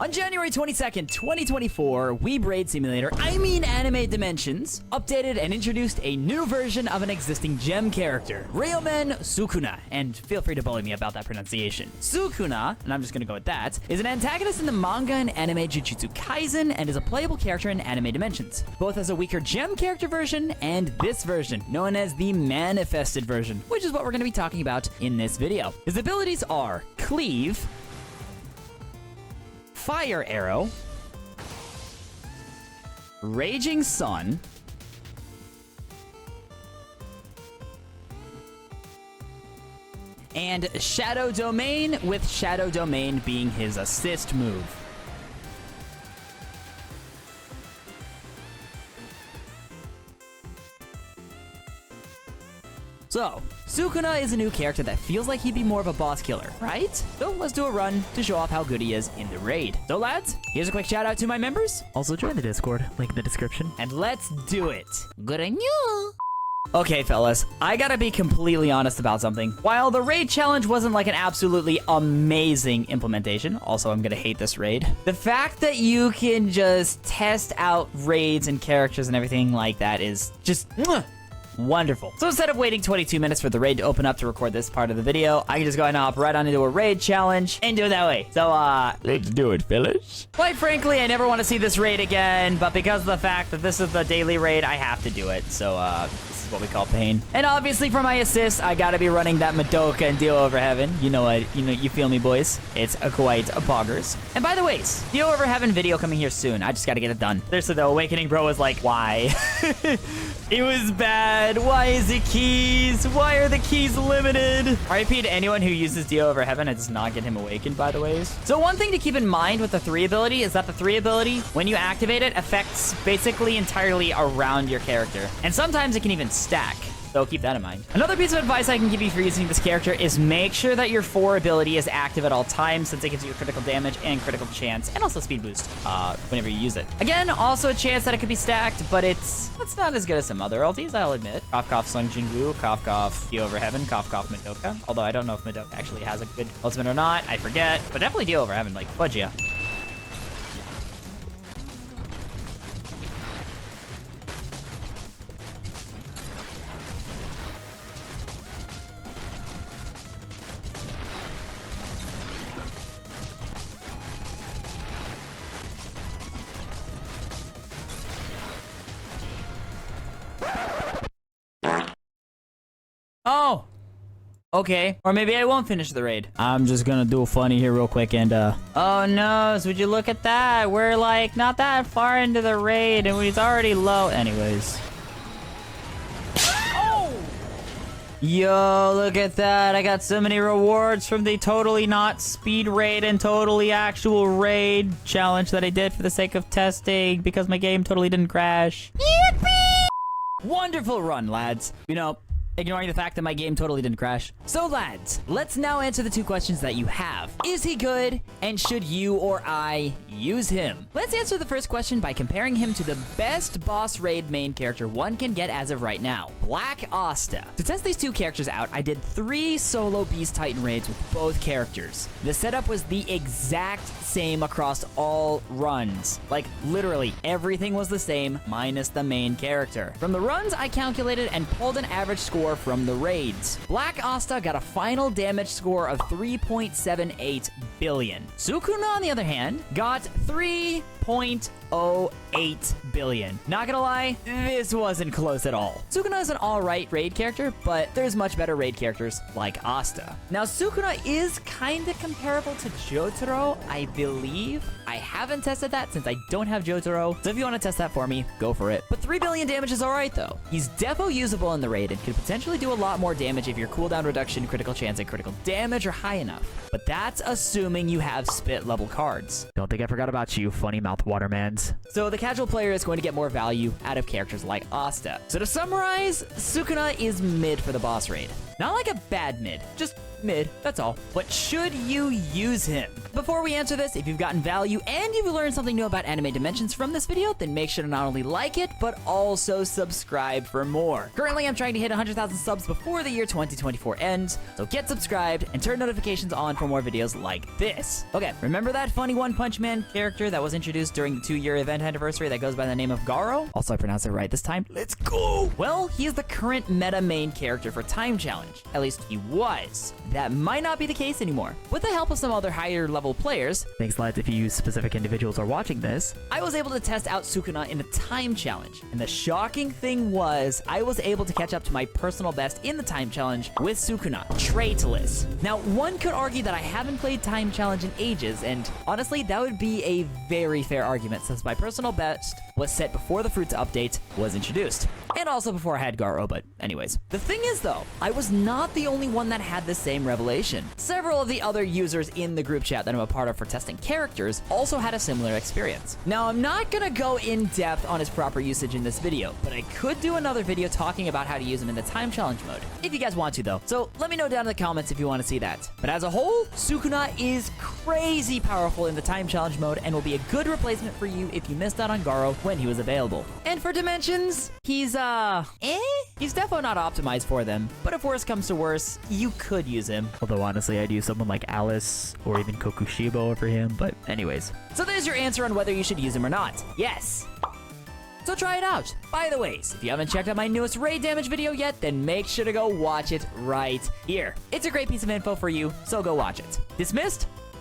On January 22nd, 2024, Weeb Raid Simulator, Anime Dimensions, updated and introduced a new version of an existing gem character, Ryomen SUKUNA, and feel free to bully me about that pronunciation. SUKUNA, and I'm just gonna go with that, is an antagonist in the manga and anime Jujutsu Kaisen, and is a playable character in Anime Dimensions, both as a weaker gem character version and this version, known as the Manifested version, which is what we're gonna be talking about in this video. His abilities are Cleave, Fire Arrow, Raging Sun, and Shadow Domain, with Shadow Domain being his assist move. So, Sukuna is a new character that feels like he'd be more of a boss killer, right? So let's do a run to show off how good he is in the raid. So lads, here's a quick shout out to my members. Also join the Discord, link in the description. And let's do it. Good on you. Okay, fellas, I gotta be completely honest about something. While the raid challenge wasn't like an absolutely amazing implementation, also I'm gonna hate this raid, the fact that you can just test out raids and characters and everything like that is just wonderful. So instead of waiting 22 minutes for the raid to open up to record this part of the video, I can just go ahead and hop right on into a raid challenge and do it that way. So, let's do it, fellas. Quite frankly, I never want to see this raid again, but because of the fact that this is the daily raid, I have to do it. So, this is what we call pain. And obviously for my assist, I gotta be running that Madoka and Dio Over Heaven. You know what, you feel me, boys. It's quite a poggers. And by the way, Dio Over Heaven video coming here soon. I just gotta get it done. Seriously though, Awakening Bro was like, why? It was bad. Why is it keys? Why are the keys limited? RIP to anyone who uses Dio Over Heaven. It does not get him awakened, by the way. So one thing to keep in mind with the 3 ability is that the 3 ability, when you activate it, affects basically entirely around your character. And sometimes it can even stack. So keep that in mind. Another piece of advice I can give you for using this character is make sure that your 4 ability is active at all times, since it gives you critical damage and critical chance, and also speed boost whenever you use it. Again, also a chance that it could be stacked, but it's not as good as some other ultis, I'll admit. Cough Cough Sung Jingu, Cough Cough Dio Over Heaven, Cough Cough Madoka. Although I don't know if Madoka actually has a good ultimate or not, I forget. But definitely Dio Over Heaven, like, fudge ya. Oh, okay. Or maybe I won't finish the raid. I'm just gonna do a funny here real quick and, oh no, would you look at that? We're like not that far into the raid and it's already low. Anyways. Oh! Yo, look at that. I got so many rewards from the totally not speed raid and totally actual raid challenge that I did for the sake of testing because my game totally didn't crash. Yippee! Wonderful run, lads. You know, ignoring the fact that my game totally didn't crash. So lads, let's now answer the 2 questions that you have. Is he good? And should you or I use him? Let's answer the first question by comparing him to the best boss raid main character one can get as of right now, Black Asta. To test these 2 characters out, I did 3 solo Beast Titan raids with both characters. The setup was the exact same across all runs. Like literally everything was the same minus the main character. From the runs, I calculated and pulled an average score from the raids. Black Asta got a final damage score of 3.78 billion. Sukuna, on the other hand, got 3.08 billion. Not gonna lie, this wasn't close at all. Sukuna is an alright raid character, but there's much better raid characters like Asta. Now, Sukuna is kinda comparable to Jotaro, I believe. I haven't tested that since I don't have Jotaro, so if you want to test that for me, go for it. But 3 billion damage is alright though. He's defo usable in the raid and could potentially do a lot more damage if your cooldown reduction, critical chance, and critical damage are high enough. But that's assuming you have spit level cards. Don't think I forgot about you, funny mouth watermans. So the casual player is going to get more value out of characters like Asta. So to summarize, Sukuna is mid for the boss raid. Not like a bad mid, just mid, that's all. But should you use him? Before we answer this, if you've gotten value and you've learned something new about Anime Dimensions from this video, then make sure to not only like it, but also subscribe for more. Currently, I'm trying to hit 100,000 subs before the year 2024 ends, so get subscribed and turn notifications on for more videos like this. Okay, remember that funny one punch Punch Man character that was introduced during the 2-year event anniversary that goes by the name of Garo. Also, I pronounced it right this time. Let's go! Well, he is the current meta main character for Time Challenge. At least he was. That might not be the case anymore. With the help of some other higher level players, thanks lads if you specific individuals are watching this, I was able to test out SUKUNA in the Time Challenge. And the shocking thing was, I was able to catch up to my personal best in the Time Challenge with SUKUNA, traitless. Now, one could argue that I haven't played Time Challenge in ages, and honestly, that would be a very fair argument since my personal best was set before the Fruits update was introduced. And also before I had Garo, but anyways. The thing is though, I was not the only one that had the same revelation. Several of the other users in the group chat that I'm a part of for testing characters also had a similar experience. Now, I'm not gonna go in depth on his proper usage in this video, but I could do another video talking about how to use him in the Time Challenge mode, if you guys want to though. So let me know down in the comments if you want to see that. But as a whole, SUKUNA is crazy powerful in the Time Challenge mode and will be a good replacement for you if you missed out on Garo when he was available. And for dimensions, he's He's definitely not optimized for them, but if worse comes to worse, you could use him. Although honestly, I'd use someone like Alice or even Kokushibo over him, but anyways. So there's your answer on whether you should use him or not. Yes. So try it out. By the ways, if you haven't checked out my newest raid damage video yet, then make sure to go watch it right here. It's a great piece of info for you, so go watch it. Dismissed?